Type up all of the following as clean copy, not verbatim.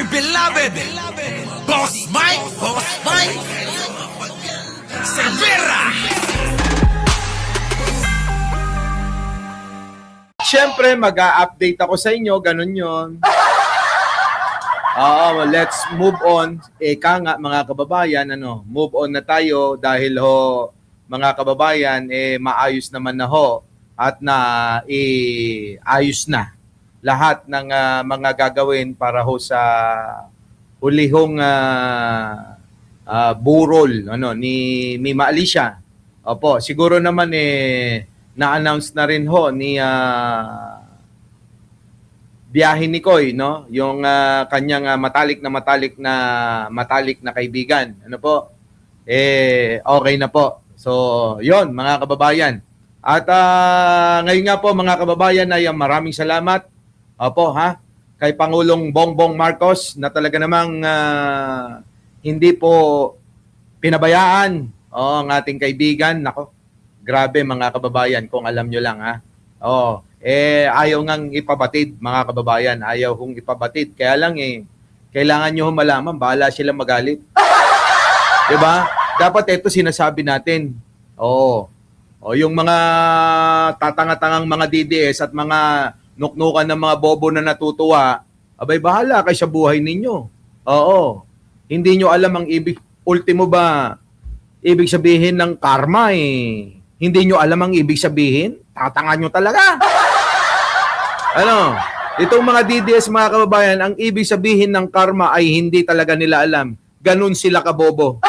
beloved Boss Mike Cervera. Siyempre, mag-a-update ako sa inyo, ganun yon. Let's move on. Eka nga, mga kababayan, move on na tayo dahil mga kababayan, maayos naman na at ayos na lahat ng mga gagawin para sa hulihong burol ni Mima Alicia. Opo, siguro naman na-announce na rin ni Biyahe ni Koy, no? Yung kanyang matalik na kaibigan. Ano po? Okay na po. So, yon mga kababayan. At ngayon nga po mga kababayan ay maraming salamat. Opo, kay Pangulong Bongbong Marcos na talaga namang hindi po pinabayaan ang ating kaibigan. Nako, grabe mga kababayan kung alam nyo lang ayaw ngang ipabatid mga kababayan. Ayaw kong ipabatid. Kaya lang kailangan nyo malaman, bahala silang magalit. Diba? Dapat ito sinasabi natin. Yung mga tatanga-tangang mga DDS at mga nuknukan ng mga bobo na natutuwa, abay bahala kayo sa buhay ninyo. Hindi nyo alam ang ultimo ba, ibig sabihin ng karma Hindi nyo alam ang ibig sabihin? Tatanga nyo talaga. Itong mga DDS mga kababayan, ang ibig sabihin ng karma ay hindi talaga nila alam. Ganun sila kabobo.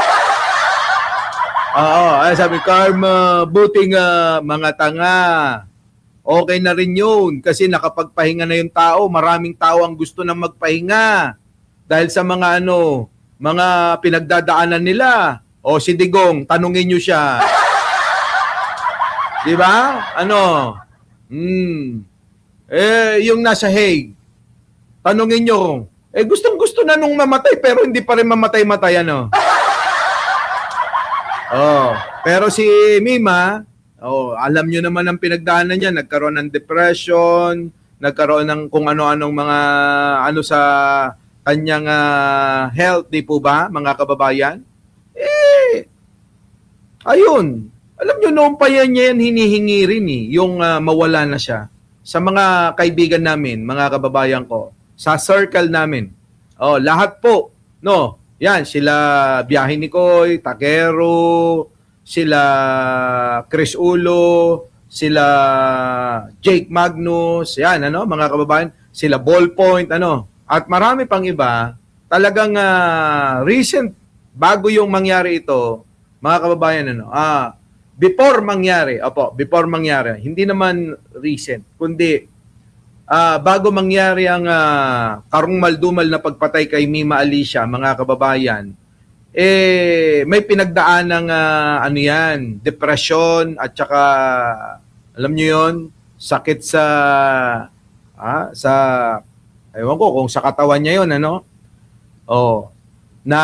Sabi, karma, buting mga tanga. Okay na rin yun kasi nakapagpahinga na yung tao. Maraming tao ang gusto na magpahinga. Dahil sa mga mga pinagdadaanan nila. Si Digong, tanungin nyo siya. Diba? Yung nasa Hague, tanungin nyo, gustong-gusto na nung mamatay pero hindi pa rin mamatay-matay, pero si Mima, alam nyo naman ang pinagdaanan niya, nagkaroon ng depression, nagkaroon ng kung ano-anong mga sa kanyang health, di po ba, mga kababayan? Ayun, alam nyo, noong pa yan hinihingi rin yung mawala na siya. Sa mga kaibigan namin, mga kababayan ko, sa circle namin, lahat po, yan, sila Biyahe ni Koy, Takero, sila Chris Ulo, sila Jake Magnus, yan, mga kababayan, sila Ballpoint, at marami pang iba, talagang recent, bago yung mangyari ito, mga kababayan, before mangyari, hindi naman recent, kundi bago mangyari ang karungmal-dumal na pagpatay kay Mima Alicia, mga kababayan, may pinagdaan ng depression at saka, alam nyo yun, sakit sa ewan ko kung sa katawan niya yun, na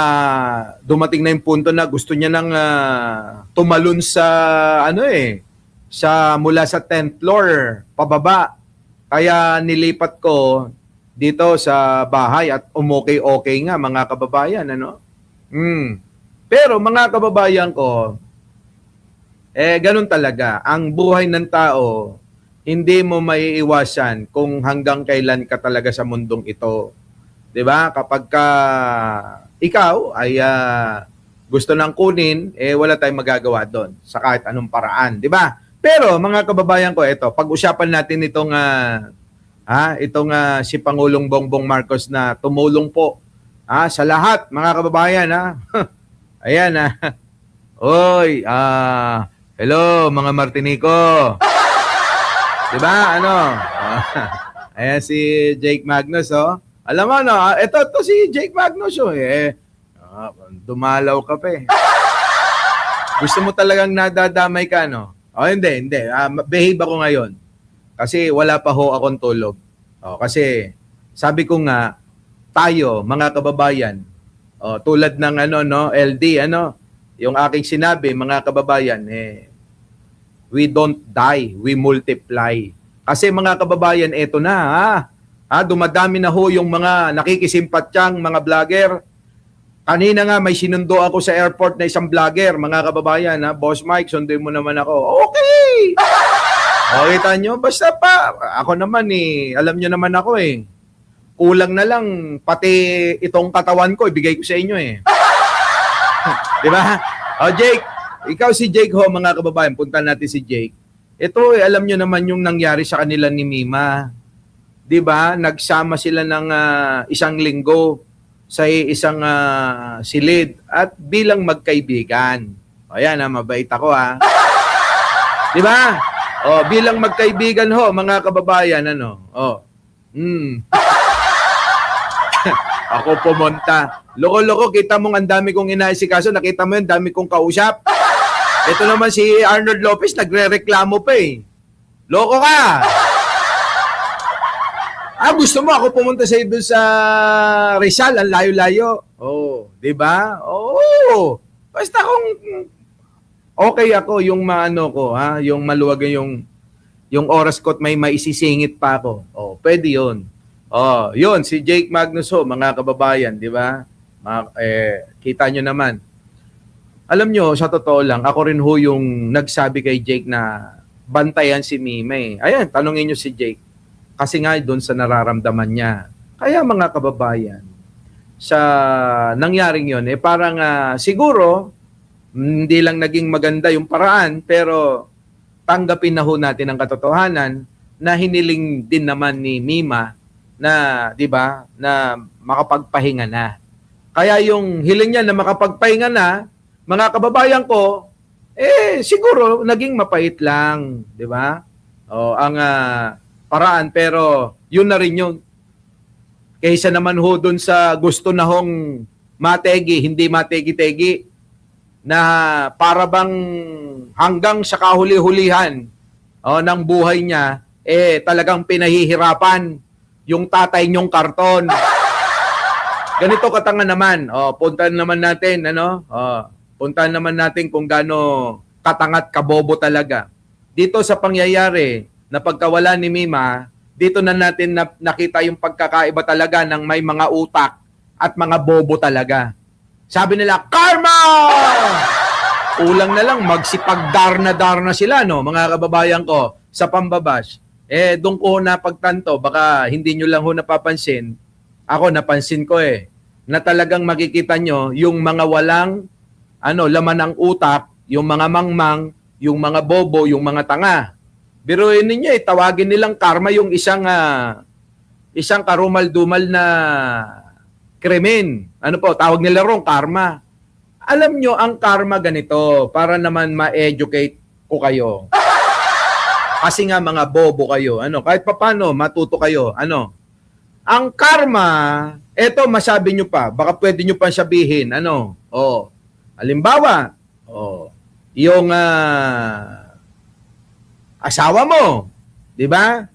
dumating na yung punto na gusto niya nang tumalon sa mula sa 10th floor pababa. Kaya nilipat ko dito sa bahay at okay nga mga kababayan, Pero mga kababayan ko, ganun talaga. Ang buhay ng tao, hindi mo maiiwasan kung hanggang kailan ka talaga sa mundong ito. 'Di ba? Kapag ikaw ay gusto nang kunin, wala tayong magagawa doon sa kahit anong paraan, 'di ba? Pero mga kababayan ko, ito, pag-usapan natin itong si Pangulong Bongbong Marcos na tumulong po sa lahat, mga kababayan, Ayan, Oy, hello mga Martinico. 'Di ba? Ayan si Jake Magnus, Alam mo, ito si Jake Magnus, dumalaw ka pa Gusto mo talagang nadadamay ka, hindi. Behave ako ngayon. Kasi wala pa akong tulog. Kasi sabi ko nga, tayo, mga kababayan, tulad ng LD, yung aking sinabi, mga kababayan, we don't die, we multiply. Kasi mga kababayan, eto na, Dumadami na ho yung mga nakikisimpatyang mga vlogger. Kanina nga may sinundo ako sa airport na isang vlogger, mga kababayan, Boss Mike, sunduin mo naman ako. Okay! Kita nyo, basta pa, ako naman alam nyo naman ako kulang na lang, pati itong katawan ko, ibigay ko sa inyo Di ba? Jake, ikaw si Jake ho, mga kababayan, punta natin si Jake. Ito, alam nyo naman yung nangyari sa kanila ni Mima. Di ba? Nagsama sila ng isang linggo sa isang silid at bilang magkaibigan. Ayan, mabait ako Di ba? Bilang magkaibigan ho, mga kababayan, Ako pumunta. Loko-loko, kita mong ang dami kong inaasikaso, nakita mo yun, dami kong kausap. Ito naman si Arnold Lopez, nagre-reklamo pa Loko ka! Gusto mo ako pumunta sa doon sa Rizal, ang layo-layo. Di ba? Basta kung okay ako yung maano ko, yung maluwag yung oras ko at may maisisingit pa ako. Pwede 'yon. Yun si Jake Magnus ho, mga kababayan, di ba? Kita nyo naman. Alam nyo, sa totoo lang, ako rin ho yung nagsabi kay Jake na bantayan si Mime. Ayan, tanungin nyo si Jake. Kasi nga doon sa nararamdaman niya. Kaya mga kababayan, sa nangyaring yun, parang siguro, hindi lang naging maganda yung paraan, pero tanggapin na ho natin ang katotohanan na hiniling din naman ni Mima na, di ba, na makapagpahinga na. Kaya yung hiling niya na makapagpahinga na, mga kababayan ko, siguro naging mapait lang, di ba? Ang paraan, pero yun na rin yun. Kaysa naman ho dun sa gusto na hong mategi, hindi mategi-tegi, na para bang hanggang sa kahuli-hulihan ng buhay niya, talagang pinahihirapan yung tatay niyong karton. Ganito katanga naman. Puntahan naman natin, puntahan naman natin kung gaano katangat kabobo talaga. Dito sa pangyayari na pagkawala ni Mima, dito na natin nakita yung pagkakaiba talaga ng may mga utak at mga bobo talaga. Sabi nila, karma! Ulang na lang, magsipagdarna-darna sila, mga kababayan ko, sa pambabash. Doon ko napagtanto, baka hindi nyo lang ho napapansin, ako napansin ko na talagang makikita nyo yung mga walang laman ng utak, yung mga mangmang, yung mga bobo, yung mga tanga. Biruin ninyo tawagin nilang karma yung isang karumal-dumal na krimen. Tawag nila rong karma. Alam nyo, ang karma ganito, para naman ma-educate ko kayo. Kasi nga mga bobo kayo. Kahit papano, matuto kayo. Ang karma, eto masabi nyo pa, baka pwede nyo pa sabihin. Halimbawa, yung asawa mo, di ba?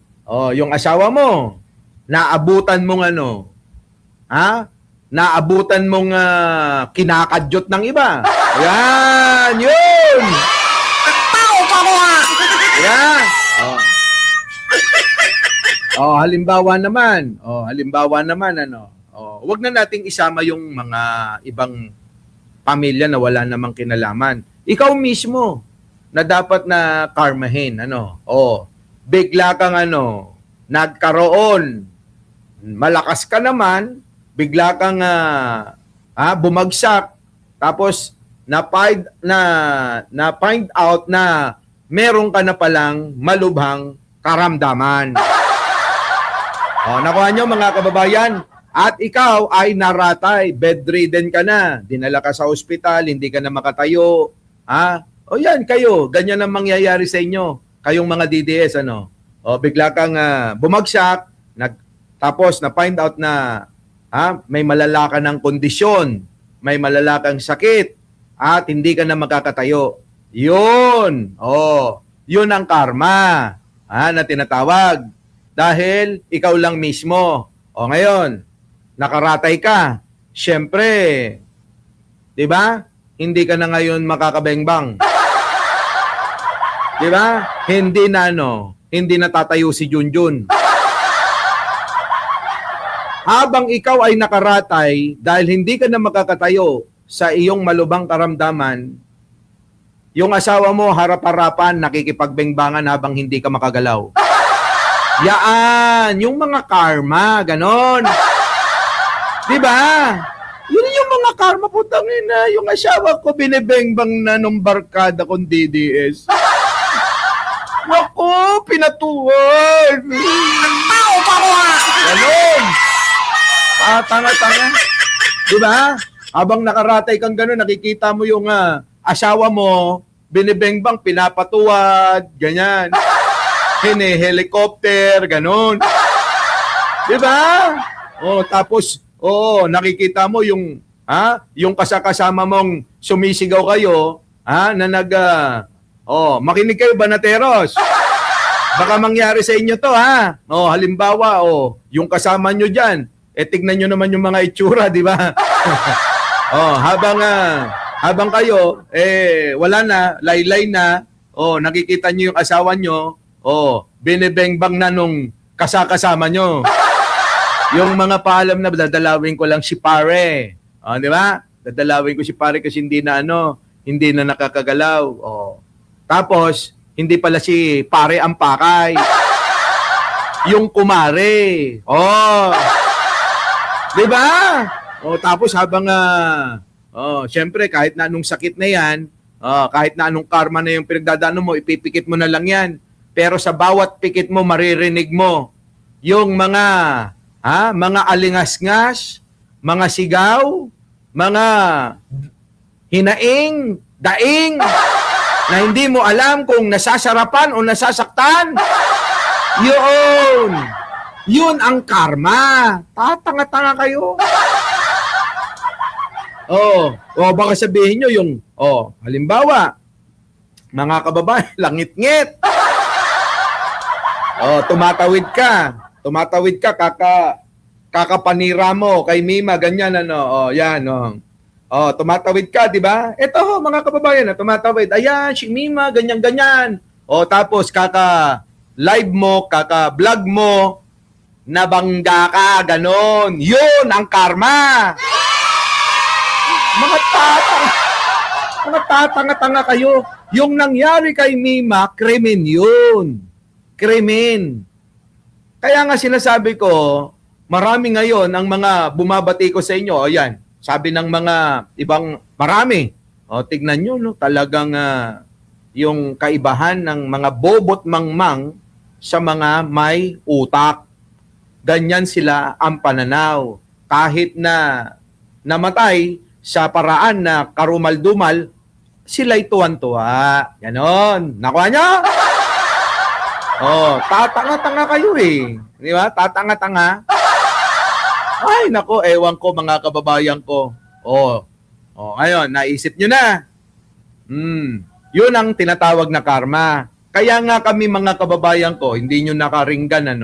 Yung asawa mo, naabutan mong naabutan mong kinakadyot ng iba. Yan, yun! Tao ka niya! Yeah. Halimbawa naman. Wag na nating isama yung mga ibang pamilya na wala namang kinalaman. Ikaw mismo na dapat na karmahin, bigla kang nagkaroon, malakas ka naman, bigla kang bumagsak, tapos na-find out na meron ka na palang malubhang karamdaman. Nakuha nyo mga kababayan, at ikaw ay naratay, bedridden ka na, dinala ka sa ospital, hindi ka na makatayo, yan kayo, ganyan ang mangyayari sa inyo, kayong mga DDS, bigla kang bumagsak, tapos na-find out na may malala ka ng kondisyon, may malala kang sakit, at hindi ka na makakatayo. Yun. Yun ang karma na tinatawag. Dahil ikaw lang mismo. Ngayon, nakaratay ka. Siyempre, di ba? Hindi ka na ngayon makakabengbang. Di ba? Hindi na tatayo si Junjun. habang ikaw ay nakaratay dahil hindi ka na makakatayo sa iyong malubhang karamdaman, yung asawa mo harap-harapan nakikipagbengbangan habang hindi ka makagalaw. Yaan, yung mga karma, ganon. Di ba? Yun yung mga karma, putang ina. Yung asawa ko binibengbang na nung barkada kong DDS. Naku, pinatuwan. Tao ka kaya. Ganon. Tanga-tanga. Di ba? Habang nakaratay kang gano'n, nakikita mo yung asawa mo, binibengbang, pinapatuwad, ganyan. Helicopter, gano'n. Di ba? Oh, tapos, nakikita mo yung, yung kasama mong sumisigaw kayo, na makinig kayo, Banateros. Baka mangyari sa inyo to, ha? Halimbawa, yung kasama nyo dyan, tignan nyo naman yung mga itsura, di ba? Habang kayo, wala na, laylay na, nakikita nyo yung asawa nyo, binibengbang na nung kasama nyo. Yung mga paalam na, dadalawin ko lang si pare. Di ba? Dadalawin ko si pare kasi hindi na nakakagalaw. Tapos, hindi pala si pare ang pakay. Yung kumare. Di ba? Tapos habang, syempre, kahit na anong sakit na yan, kahit na anong karma na yung pinagdadaanan mo, ipipikit mo na lang yan. Pero sa bawat pikit mo, maririnig mo yung mga alingas-ngas, mga sigaw, mga hinaing, daing, na hindi mo alam kung nasasarapan o nasasaktan. Yun ang karma. Tatanga-tanga kayo. Baka sabihin nyo yung, halimbawa, mga kababayan, langit-ngit. Tumatawid ka, kakapanira mo kay Mima, ganyan, yan, tumatawid ka, di ba? Ito, mga kababayan, tumatawid. Ayan, si Mima, ganyan-ganyan. Tapos, kaka-live mo, kaka-vlog mo, nabangga ka, ganon. Yun ang karma. Mga tatanga-tanga kayo. Yung nangyari kay Mima, krimen yun. Krimen. Kaya nga sinasabi ko, marami ngayon ang mga bumabati ko sa inyo. Ayan, sabi ng mga ibang marami. Tignan nyo, no? Talagang yung kaibahan ng mga bobot mangmang sa mga may utak. Ganyan sila ang pananaw. Kahit na namatay sa paraan na karumal-dumal, sila'y tuwan-tuwa. Ganon. Nakuha nyo? Tatanga-tanga kayo eh. Di ba? Tatanga-tanga. Ay, nako, ewan ko mga kababayan ko. Ngayon, naisip nyo na. Yun ang tinatawag na karma. Kaya nga kami mga kababayan ko, hindi nyo nakaringgan,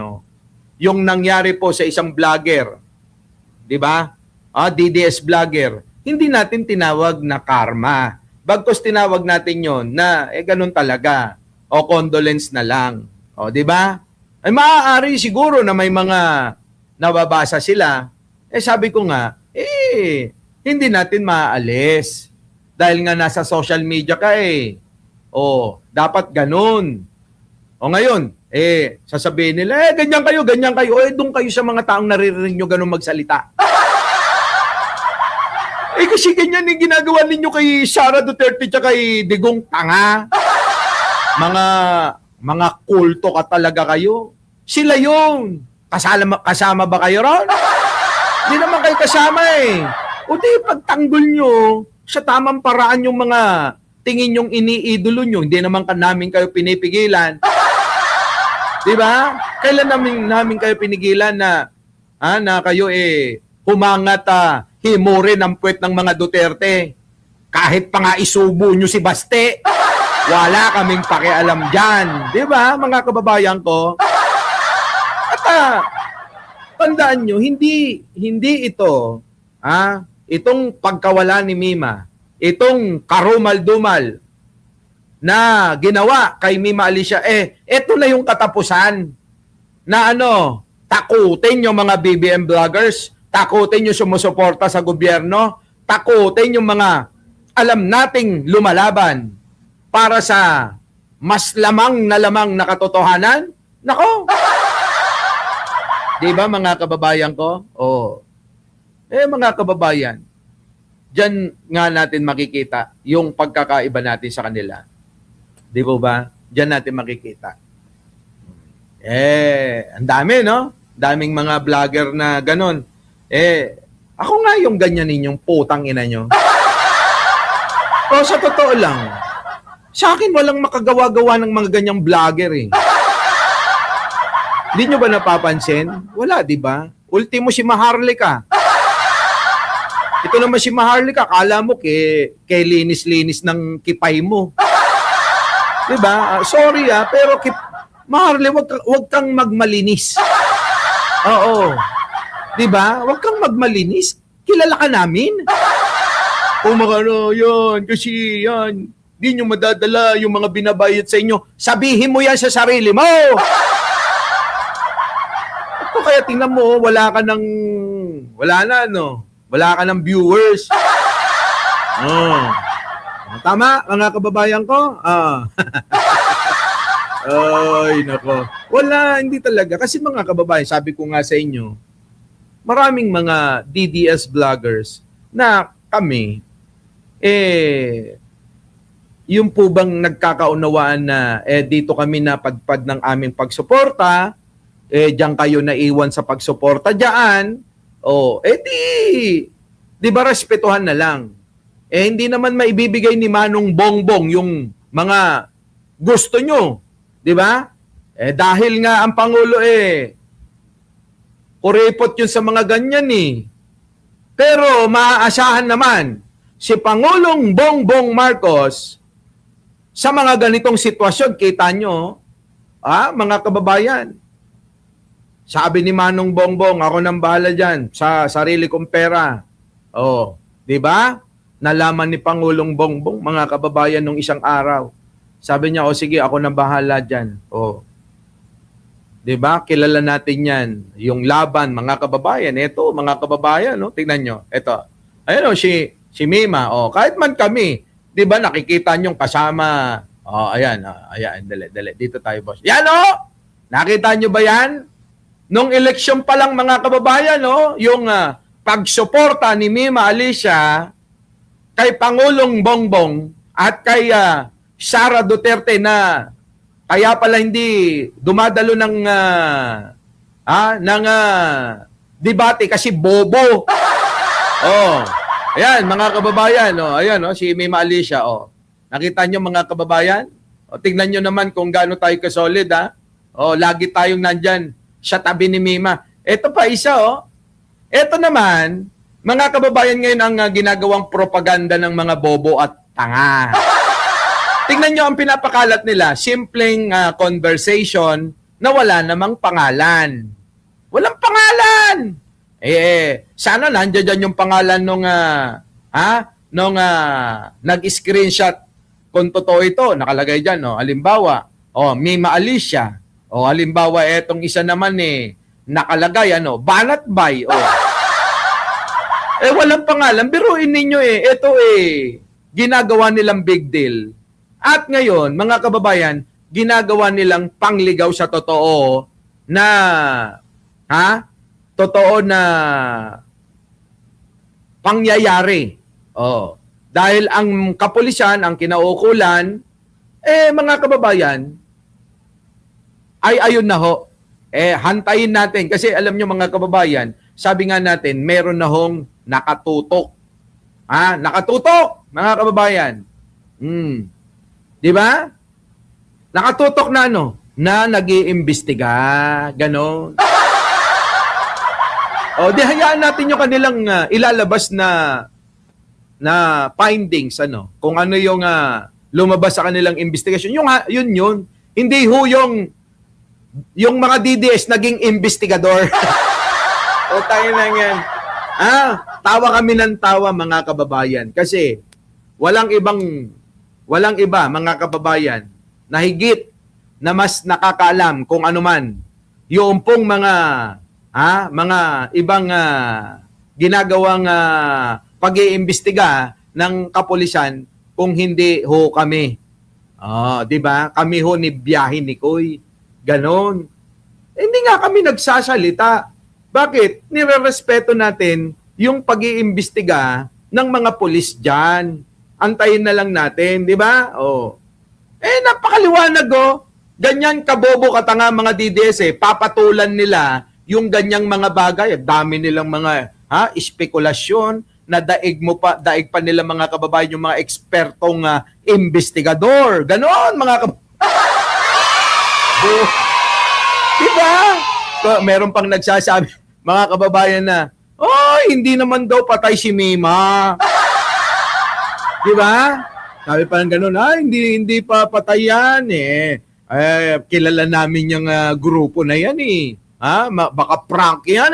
yung nangyari po sa isang vlogger, di ba? DDS vlogger, hindi natin tinawag na karma. Bagkus tinawag natin yon na ganun talaga. Condolence na lang. Di ba? Ay maaari siguro na may mga nababasa sila. Sabi ko nga, hindi natin maaalis. Dahil nga nasa social media ka dapat ganun. Ngayon, sasabihin nila, ganyan kayo. Doon kayo sa mga taong naririnig nyo ganun magsalita. Kasi ganyan yung ginagawa ninyo kay Sara Duterte at kay Digong tanga. Mga kulto ka talaga kayo. Sila yun. Kasama ba kayo ron? Hindi naman kayo kasama O di, pagtanggol nyo sa tamang paraan yung mga tingin yung iniidolo nyo. Hindi naman namin kayo pinipigilan. Di ba? Kailan namin kayo pinigilan na kayo humangat himurin ang puwet ng mga Duterte. Kahit pa nga isubo nyo si Baste, wala kaming pakialam dyan. Di ba, mga kababayan ko? At tandaan nyo, hindi ito, itong pagkawala ni Mima, itong karumal-dumal na ginawa kay Mima Alicia, ito na yung katapusan na takutin yung mga BBM vloggers, takutin yung sumusuporta sa gobyerno, takutin yung mga alam nating lumalaban para sa mas lamang na katotohanan. Nako! Di ba mga kababayan ko? Oo. Mga kababayan, diyan nga natin makikita yung pagkakaiba natin sa kanila. Di ba? Diyan natin makikita. Ang dami, no? Daming mga vlogger na ganun. Ako nga yung ganyan ninyong putang ina nyo. O sa totoo lang, sa akin walang makagawa-gawa ng mga ganyang vlogger eh. Hindi nyo ba napapansin? Wala, di ba? Ultimo si Maharlika. Ito naman si Maharlika, kala mo kay linis-linis ng kipay mo. Di ba? Sorry pero Maharli, wag kang magmalinis. Oo. Di ba? Wag kang magmalinis. Kilala ka namin. Yan, kasi yan. Di nyo madadala yung mga binabayad sa inyo. Sabihin mo yan sa sarili mo. Kaya tingnan mo, wala ka ng viewers. Tama, mga kababayan ko? Ay, nako. Wala, hindi talaga. Kasi mga kababayan, sabi ko nga sa inyo, maraming mga DDS vloggers na kami, yung po bang nagkakaunawaan na dito kami napadpad ng aming pagsuporta, diyan kayo naiwan sa pagsuporta diyan. Di ba respetuhan na lang. Hindi naman maibibigay ni Manong Bongbong yung mga gusto nyo. Di ba? Dahil nga ang Pangulo kuripot yun sa mga ganyan eh. Pero maaasahan naman si Pangulong Bongbong Marcos sa mga ganitong sitwasyon, kita nyo, mga kababayan, sabi ni Manong Bongbong, ako nang bahala dyan sa sarili kong pera. Di ba? Nalaman ni Pangulong Bongbong, mga kababayan, nung isang araw. Sabi niya, sige, ako nang bahala dyan. Di ba? Kilala natin yan. Yung laban, mga kababayan. Ito, mga kababayan, no? Tingnan nyo. Ito. Ayun, si Mima. Kahit man kami, di ba, nakikita nyo kasama. Ayan. Dali. Dito tayo, boss. Yan, nakita nyo ba yan? Nung eleksyon pa lang mga kababayan, yung pagsuporta ni Mima Alicia kay Pangulong Bongbong at kay Sara Duterte na kaya pala hindi dumadalo ng debate kasi bobo. Ayan mga kababayan, ayan si Mima Alicia, Nakita niyo mga kababayan? Tingnan niyo naman kung gaano tayo ka-solid, lagi tayong nandyan sa tabi ni Mima. Ito pa isa, Ito naman, mga kababayan ngayon ang ginagawang propaganda ng mga bobo at tanga. Tingnan nyo ang pinapakalat nila, simpleng conversation na wala namang pangalan. Walang pangalan! Sana nandiyan dyan yung pangalan nung nag-screenshot kung totoo ito, nakalagay dyan, halimbawa, Mima Alicia. Halimbawa, etong isa naman nakalagay, Banat Bay. Walang pangalan. Biruin ninyo ito ginagawa nilang big deal. At ngayon, mga kababayan, ginagawa nilang pangligaw sa totoo na, totoo na pangyayari. Dahil ang kapulisan, ang kinaukulan, mga kababayan, ay ayun na ho. Hantayin natin. Kasi alam nyo mga kababayan, sabi nga natin, meron na hong nakatutok. Nakatutok, mga kababayan. Di ba? Nakatutok na na nag-iimbestiga. Ganon. Di hayaan natin yung kanilang ilalabas na findings, kung ano yung lumabas sa kanilang investigation. Yun. Hindi ho yung mga DDS naging investigador. Tayo lang yan. Tawa kami ng tawa mga kababayan kasi walang iba mga kababayan na higit na mas nakakaalam kung ano man yung pong mga mga ibang ginagawang pag-iimbestiga ng kapulisan kung hindi ho kami. Di ba? Kami ho ni Biyahe ni Koy. Ganon. Hindi nga kami nagsasalita. Bakit? Nirerespeto natin yung pag-iimbestiga ng mga pulis dyan. Antayin na lang natin, di ba? Napakaliwanag Ganyan kabobo katanga mga DDS papatulan nila yung ganyang mga bagay. Dami nilang mga espekulasyon na daig pa nila mga kababayan yung mga ekspertong investigador. Ganon mga diba? Meron pang nagsasabi, mga kababayan na, hindi naman daw patay si Mima. Diba? Sabi pa ng ganun, hindi pa patay yan kilala namin yung grupo na yan baka prank yan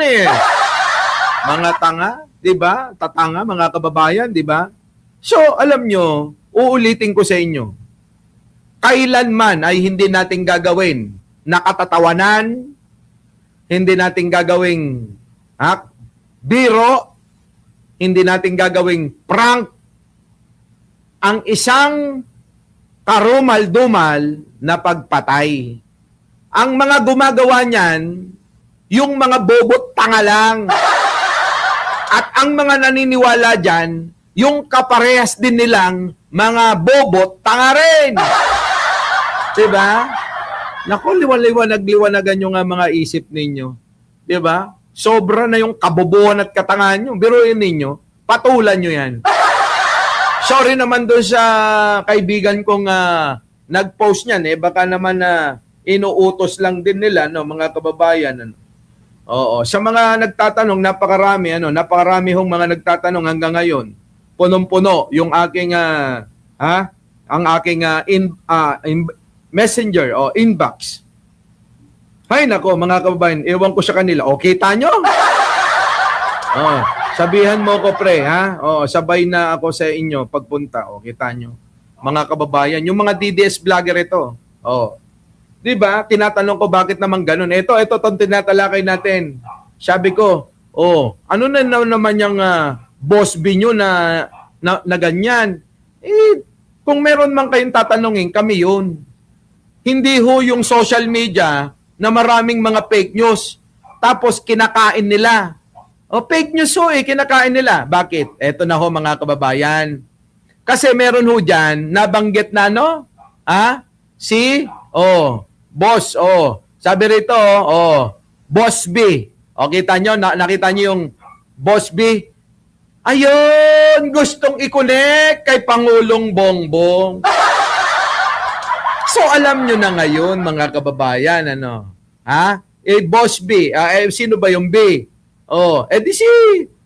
Mga tanga, diba? Tatanga, mga kababayan, diba? So, alam nyo, uulitin ko sa inyo, kailanman ay hindi natin gagawin nakatatawanan, hindi natin gagawing biro, hindi natin gagawing prank. Ang isang karumal-dumal na pagpatay. Ang mga gumagawa niyan, yung mga bobot tanga lang. At ang mga naniniwala dyan, yung kaparehas din nilang mga bobot tanga rin. Diba? Naku, liwanagan yung mga isip ninyo. Diba? Sobra na yung kabobohan at katangahan nyo. Biruin ninyo, patulan nyo yan. Sorry naman doon sa kaibigan kong nag-post niyan baka naman inuutos lang din nila mga kababayan Oo, sa mga nagtatanong napakarami hong mga nagtatanong hanggang ngayon. Punong-puno yung aking ang aking messenger o inbox. Hay nako mga kababayan, ewan ko sa kanila. O kita nyo? Sabihan mo ko pre, sabay na ako sa inyo pagpunta. O, kita nyo. Mga kababayan, yung mga DDS vlogger ito. Di ba? Tinatanong ko bakit naman ganun. Ito itong tinatalakay natin. Sabi ko, ano na naman yung boss B nyo na ganyan? Kung meron man kayong tatanungin, kami yun. Hindi ho yung social media na maraming mga fake news. Tapos kinakain nila. Fake news kinakain nila. Bakit? Eto na ho mga kababayan. Kasi meron ho dyan, nabanggit na boss, sabi rito, boss B. Kita nyo, nakita nyo yung boss B? Ayun, gustong i-connect kay Pangulong Bongbong. So alam nyo na ngayon mga kababayan, boss B, sino ba yung B? Di si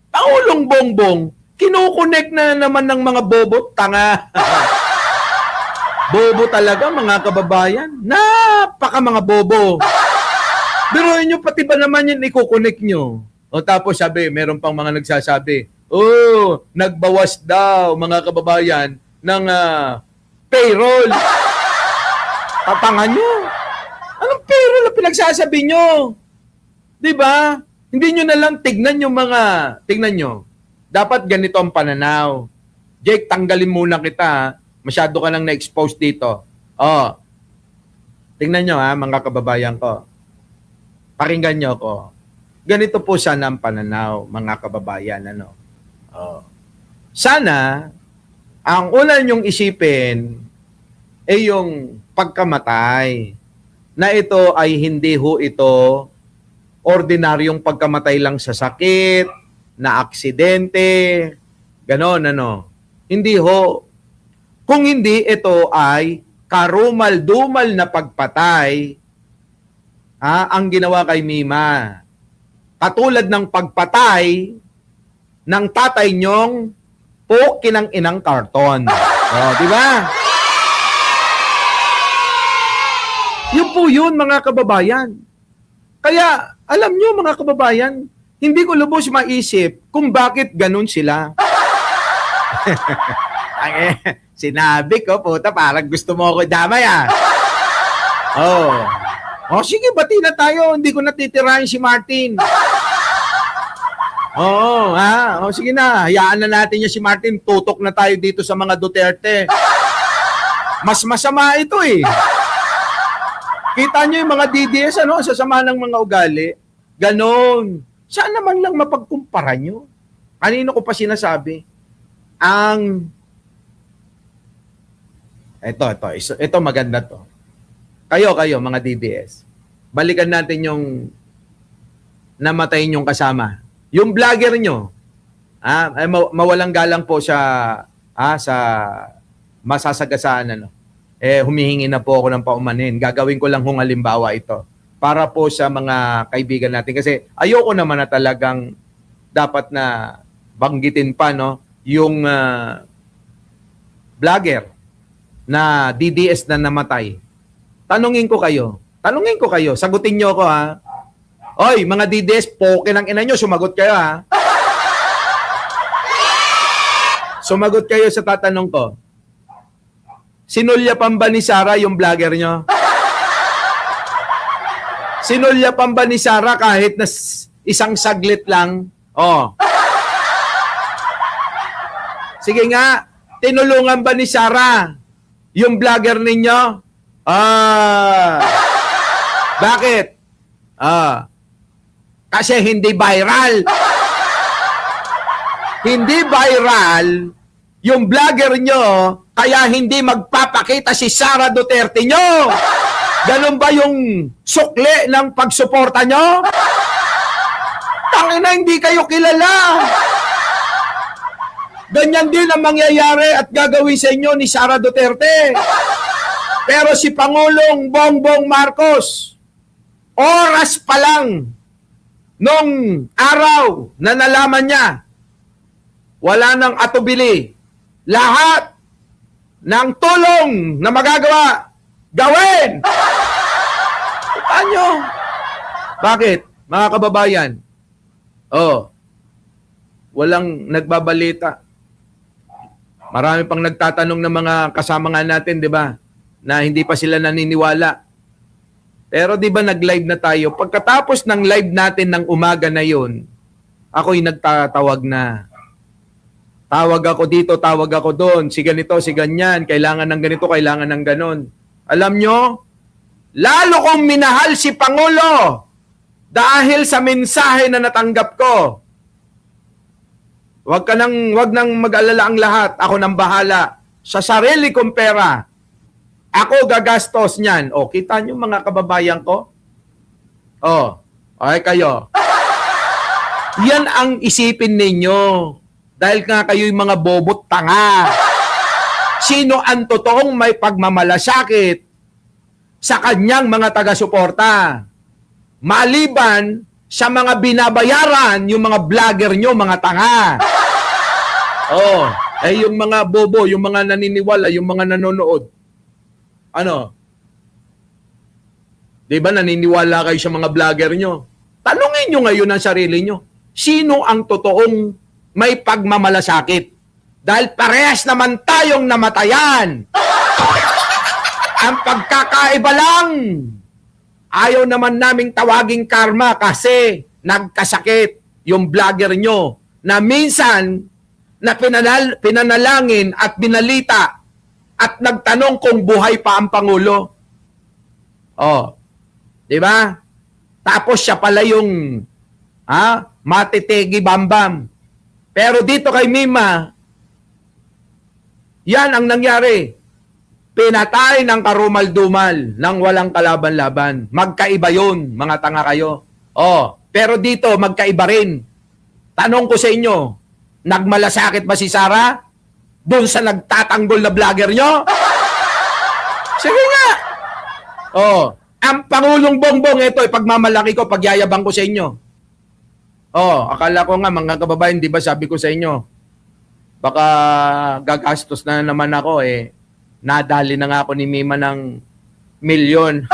Pangulong Bongbong, kinukonek na naman ng mga bobot, tanga. Bobo talaga mga kababayan. Napaka mga bobo. Biruin nyo, pati ba naman yun ikukonek nyo? Tapos sabi, meron pang mga nagsasabi, nagbawas daw mga kababayan ng payroll. Tatangan nyo. Anong payroll ang pinagsasabi nyo? Diba? Hindi nyo na lang tignan nyo. Dapat ganito ang pananaw. Jake, tanggalin muna kita. Masyado ka nang na-expose dito. Tingnan nyo mga kababayan ko. Pakinggan nyo ko. Ganito po sana ang pananaw, mga kababayan. Sana, ang una nyong isipin ay yung pagkamatay. Na ito ay hindi ho ito ordinaryong pagkamatay lang sa sakit, na aksidente, ganon, Hindi ho. Kung hindi, ito ay karumal-dumal na pagpatay ang ginawa kay Mima. Katulad ng pagpatay ng tatay niyong kinang inang karton. Di ba? Yun po yun, mga kababayan. Kaya, alam nyo, mga kababayan, hindi ko lubos maisip kung bakit ganun sila. Sinabi ko, puta, parang gusto mo ako damay O sige, bati na tayo. Hindi ko natitirahin si Martin. Oo, ha? O sige na, hayaan na natin si Martin. Tutok na tayo dito sa mga Duterte. Mas masama ito eh. Kita nyo yung mga DDS, ano? Sasama ng mga ugali. Ganon. Saan naman lang mapagkumpara nyo? Kanino ko pa sinasabi? Ito maganda to. Kayo, mga DDS. Balikan natin yung namatay nyong kasama. Yung vlogger nyo, mawalang galang po sa masasagasaan, ano. Humihingi na po ako ng paumanhin. Gagawin ko lang halimbawa ito para po sa mga kaibigan natin. Kasi ayoko naman na talagang dapat na banggitin pa, no, yung vlogger na DDS na namatay. Tanungin ko kayo. Sagutin nyo ako, ha. Oy, mga DDS, poke ng ina nyo, sumagot kayo, ha. Sumagot kayo sa tatanong ko. Sinulyapan ba ni Sarah yung vlogger nyo? Sinulyapan ba ni Sarah kahit na isang saglit lang? Oh. Sige nga, tinulungan ba ni Sarah yung vlogger ninyo? Bakit? Kasi hindi viral. Hindi viral yung vlogger nyo, kaya hindi magpapakita si Sara Duterte nyo. Ganun ba yung sukli ng pagsuporta nyo? Tangina, hindi kayo kilala. Ganyan din ang mangyayari at gagawin sa inyo ni Sara Duterte. Pero si Pangulong Bongbong Marcos, oras pa lang nung araw na nalaman niya, wala nang atubili. Lahat ng tulong na magagawa, gawin! Ano? Bakit? Mga kababayan, walang nagbabalita. Marami pang nagtatanong ng mga kasama nga natin, di ba? Na hindi pa sila naniniwala. Pero di ba nag-live na tayo? Pagkatapos ng live natin ng umaga na yun, ako'y nagtatawag na. Tawag ako dito, tawag ako doon. Si ganito, si ganyan. Kailangan ng ganito, kailangan ng ganon. Alam nyo, lalo kong minahal si Pangulo dahil sa mensahe na natanggap ko. Wag nang mag-alala ang lahat. Ako nang bahala. Sa sarili kong pera, ako gagastos niyan. O, kita nyo mga kababayan ko? Okay kayo. Yan ang isipin ninyo. Dahil nga kayo'y mga bobot tanga. Sino ang totoong may pagmamalasakit sa kanyang mga taga-suporta? Maliban sa mga binabayaran, yung mga vlogger nyo, mga tanga. Yung mga bobo, yung mga naniniwala, yung mga nanonood. Ano? Di ba naniniwala kayo sa mga vlogger nyo? Tanungin nyo ngayon ang sarili nyo. Sino ang totoong may pagmamalasakit? Dahil parehas naman tayong namatayan. Ang pagkakaiba lang, ayaw naman naming tawaging karma kasi nagkasakit yung vlogger nyo na minsan na pinanalangin at binalita at nagtanong kung buhay pa ang Pangulo. Di ba? Tapos siya pala yung matitegi bambam. Pero dito kay Mima, yan ang nangyari. Pinatay ng karumal-dumal nang walang kalaban-laban. Magkaiba yun, mga tanga kayo. Pero dito, magkaiba rin. Tanong ko sa inyo, nagmalasakit ba si Sara doon sa nagtatanggol na vlogger nyo? Sige nga. Ang Pangulong Bongbong, ito, pagmamalaki ko, pagyayabang ko sa inyo. Akala ko nga, mga kababayan, di ba sabi ko sa inyo, baka gagastos na naman ako nadali na nga ako ni Mima ng milyon.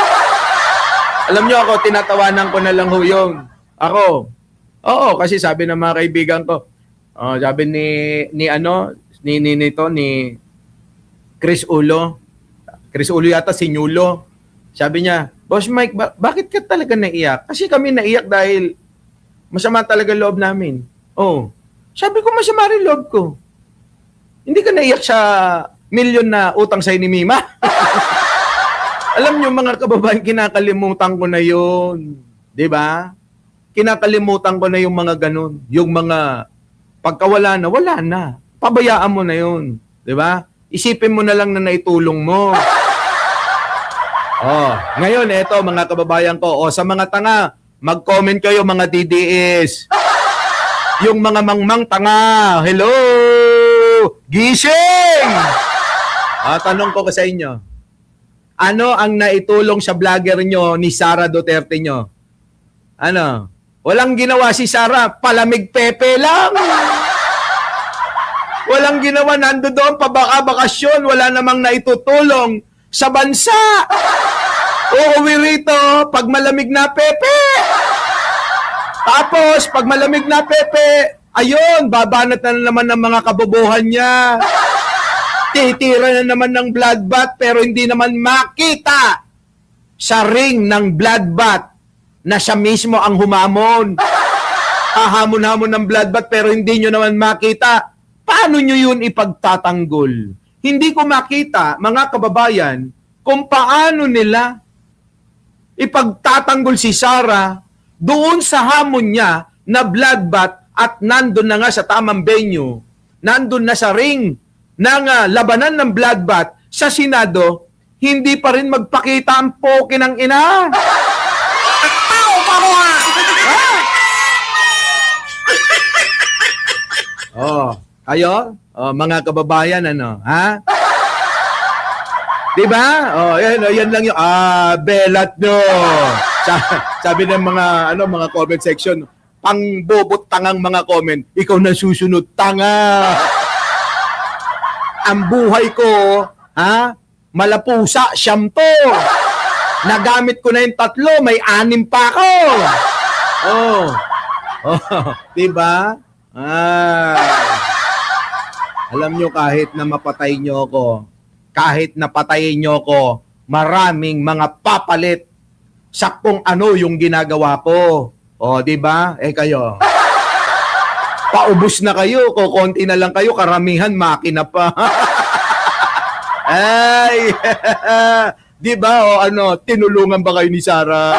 Alam nyo ako, tinatawanan ko na lang ho yung ako. Kasi sabi ng mga kaibigan ko, sabi ni Chris Ulo yata si Nyulo. Sabi niya, Boss Mike, bakit ka talaga naiyak? Kasi kami naiyak dahil masama talaga loob namin. Oh. Sabi ko, masama rin loob ko. Hindi ka naiyak sa milyon na utang sa'yo ni Mima? Alam nyo, mga kababayan, kinakalimutan ko na yun. Diba? Kinakalimutan ko na yung mga ganun. Yung mga pagkawala na, wala na. Pabayaan mo na yun. Diba? Isipin mo na lang na naitulong mo. Oh, ngayon, eto mga kababayan ko. Oh, sa mga tanga, mag-comment kayo mga DDS. Yung mga mangmang tanga. Hello! Gising! Tanong ko sa inyo. Ano ang naitulong sa vlogger nyo ni Sara Duterte nyo? Ano? Walang ginawa si Sara, palamig pepe lang. Walang ginawa, nando doon, pabaka-bakasyon, wala namang naitutulong sa bansa. Uuwi rito, pag malamig na pepe. Tapos, pag malamig na pepe, ayun, babanat na naman ng mga kabobohan niya. Titira na naman ng bloodbath, pero hindi naman makita sa ring ng bloodbath na siya mismo ang humamon. Hahamon-hamon ng bloodbath, pero hindi nyo naman makita. Paano nyo yun ipagtatanggol? Hindi ko makita, mga kababayan, kung paano nila ipagtatanggol si Sara doon sa hamon niya na bloodbath at nandun na nga sa tamang venue, nandun na sa ring ng labanan ng bloodbath sa Senado, hindi pa rin magpakita ang poke ng ina. Tao paruha! Kayo? Mga kababayan, ano? Ha? Diba? Yan lang yung, belat nyo. Sabi ng mga comment section, pangbobot tangang mga comment, ikaw na susunod, tanga. Ang buhay ko, malapusa, siyam to. Nagamit ko na yung 3, may 6 pa ako. Diba? Alam nyo, kahit na mapatay nyo ako, kahit napatayin nyo ko, maraming mga papalit sa kung ano yung ginagawa ko. Di ba? Kayo. Paubos na kayo, konti na lang kayo, karamihan makina pa. Ay, di ba? Tinulungan ba kayo ni Sara?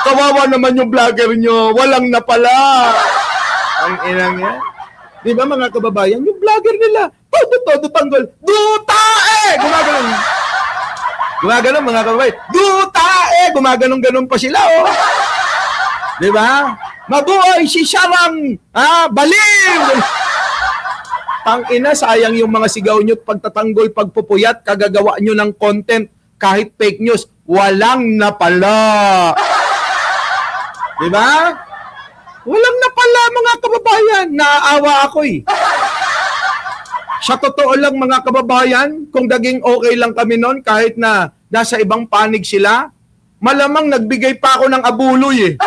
Kawawa naman yung vlogger nyo, walang na pala. Ang inang yan. Di ba mga kababayan, yung vlogger nila, todo tanggol, dutae! Gumaganon mga kababayan, dutae! Gumaganon-ganon pa sila, oh. Di ba? Mabuhay si Sarang, baliw! Tangina, sayang yung mga sigaw nyo, pagtatanggol, pagpupuyat, kagagawa nyo ng content, kahit fake news, walang napala. Di ba? Walang napala mga kababayan, naaawa ako eh. Sa totoo lang mga kababayan, kung daging okay lang kami noon, kahit na nasa ibang panig sila, malamang nagbigay pa ako ng abuloy eh.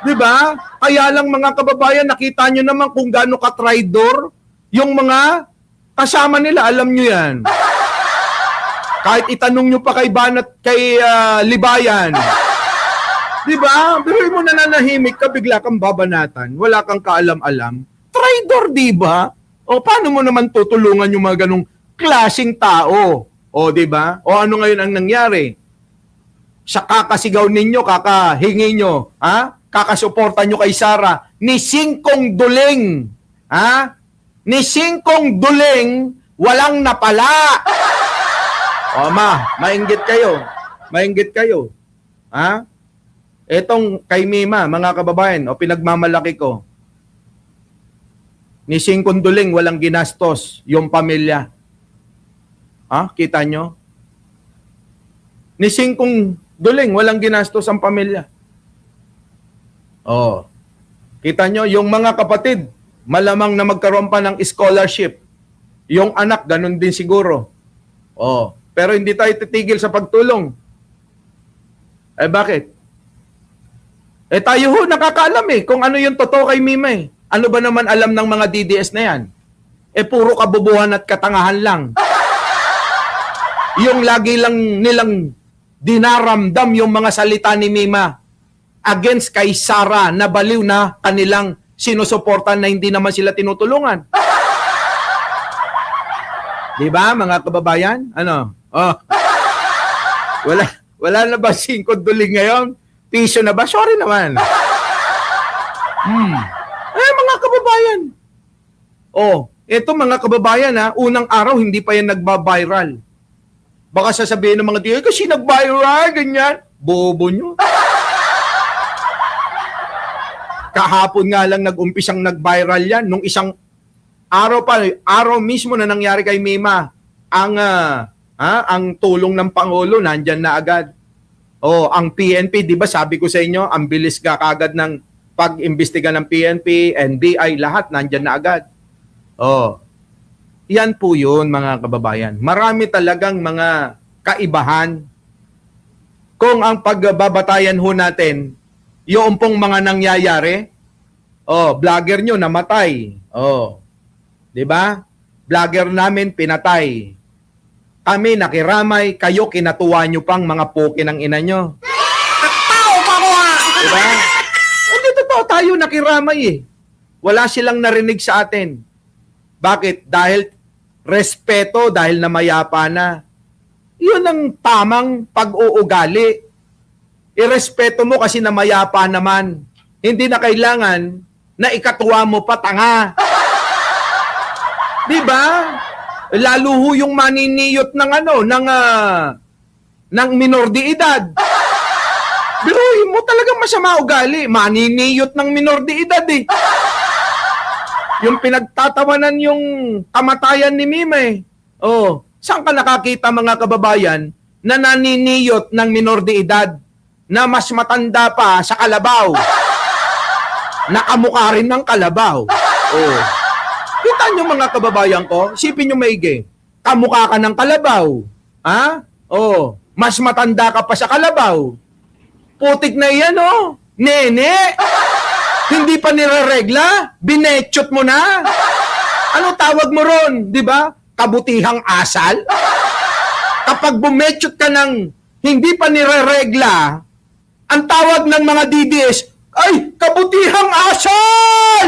Di ba? Kaya lang mga kababayan, nakita nyo naman kung gaano ka-traidor yung mga kasama nila, alam nyo yan. Kahit itanong nyo pa kay Banat, kay Libayan, di ba? Pero mo nananahimik ka, bigla kang babanatan, wala kang kaalam-alam. Traidor, di ba? Paano mo naman tutulungan yung mga ganong klaseng tao? Di ba? Ano ngayon ang nangyari? Sa kakasigaw ninyo, kakahingi nyo, kakasuporta nyo kay Sara, ni Singkong Duling, ni Singkong Duling, walang napala. Mainggit kayo. Mainggit kayo. Etong kay Mima, mga kababayan, pinagmamalaki ko. Ni Singkong Duling, walang ginastos yung pamilya. Kita nyo? Ni Singkong Duling, walang ginastos ang pamilya. Kita nyo, yung mga kapatid, malamang na magkaroon pa ng scholarship. Yung anak, ganun din siguro. Pero hindi tayo titigil sa pagtulong. Bakit? Tayo ho, nakakaalam kung ano yung totoo kay Mima Ano ba naman alam ng mga DDS na yan? Puro kabubuhan at katangahan lang. Yung lagi lang nilang dinaramdam yung mga salita ni Mima against kay Sara na baliw na kanilang sinusuportan na hindi naman sila tinutulungan. Di ba, mga kababayan? Ano? Oh. Wala na ba 5 duling ngayon? Piso na ba? Sorry naman. Mga kababayan. Oh, eto mga kababayan ha, unang araw hindi pa yan nagba-viral. Baka sasabihin ng mga tiyo, kasi nag-viral, ganyan. Bobo nyo. Kahapon nga lang nag-umpisang nag-viral yan. Nung isang araw pa, araw mismo na nangyari kay Mima, ang tulong ng Pangulo, nandyan na agad. Oh, ang PNP, di ba sabi ko sa inyo, ang bilis ka kagad ng pag-imbestiga ng PNP, NBI, lahat nandyan na agad. Oh, yan po yun mga kababayan. Marami talagang mga kaibahan. Kung ang pagbabatayan ho natin, yung pong mga nangyayari, vlogger nyo namatay. Di ba? Vlogger namin pinatay. Kami nakiramay, kayo kinatuwa nyo pang mga poke ng ina nyo. Tao pa niya. Di ba? Hindi totoo tayo nakiramay eh. Wala silang narinig sa atin. Bakit? Dahil respeto, dahil namayapa na. Yun ang tamang pag-uugali. Irespeto mo kasi namayapa naman. Hindi na kailangan na ikatuwa mo pa tanga. Di ba? Lalo ho yung maniniyot ng ng minor de edad. Biruin mo talagang masama ugali. Maniniyot ng minor de edad eh. Yung pinagtatawanan yung kamatayan ni Mima eh. Oh, saan ka nakakita mga kababayan na naniniyot ng minor de edad na mas matanda pa sa kalabaw? Nakamukha rin ng kalabaw. Oh. Kita nyo mga kababayan ko, isipin nyo maigi. Kamukha ka ng kalabaw. Ha? Oh, mas matanda ka pa sa kalabaw. Putik na yan oh. Nene! Hindi pa nireregla? Binechot mo na? Ano tawag mo ron? Di ba? Kabutihang asal? Kapag bumechot ka ng hindi pa nireregla, ang tawag ng mga DDS, ay, kabutihang asal!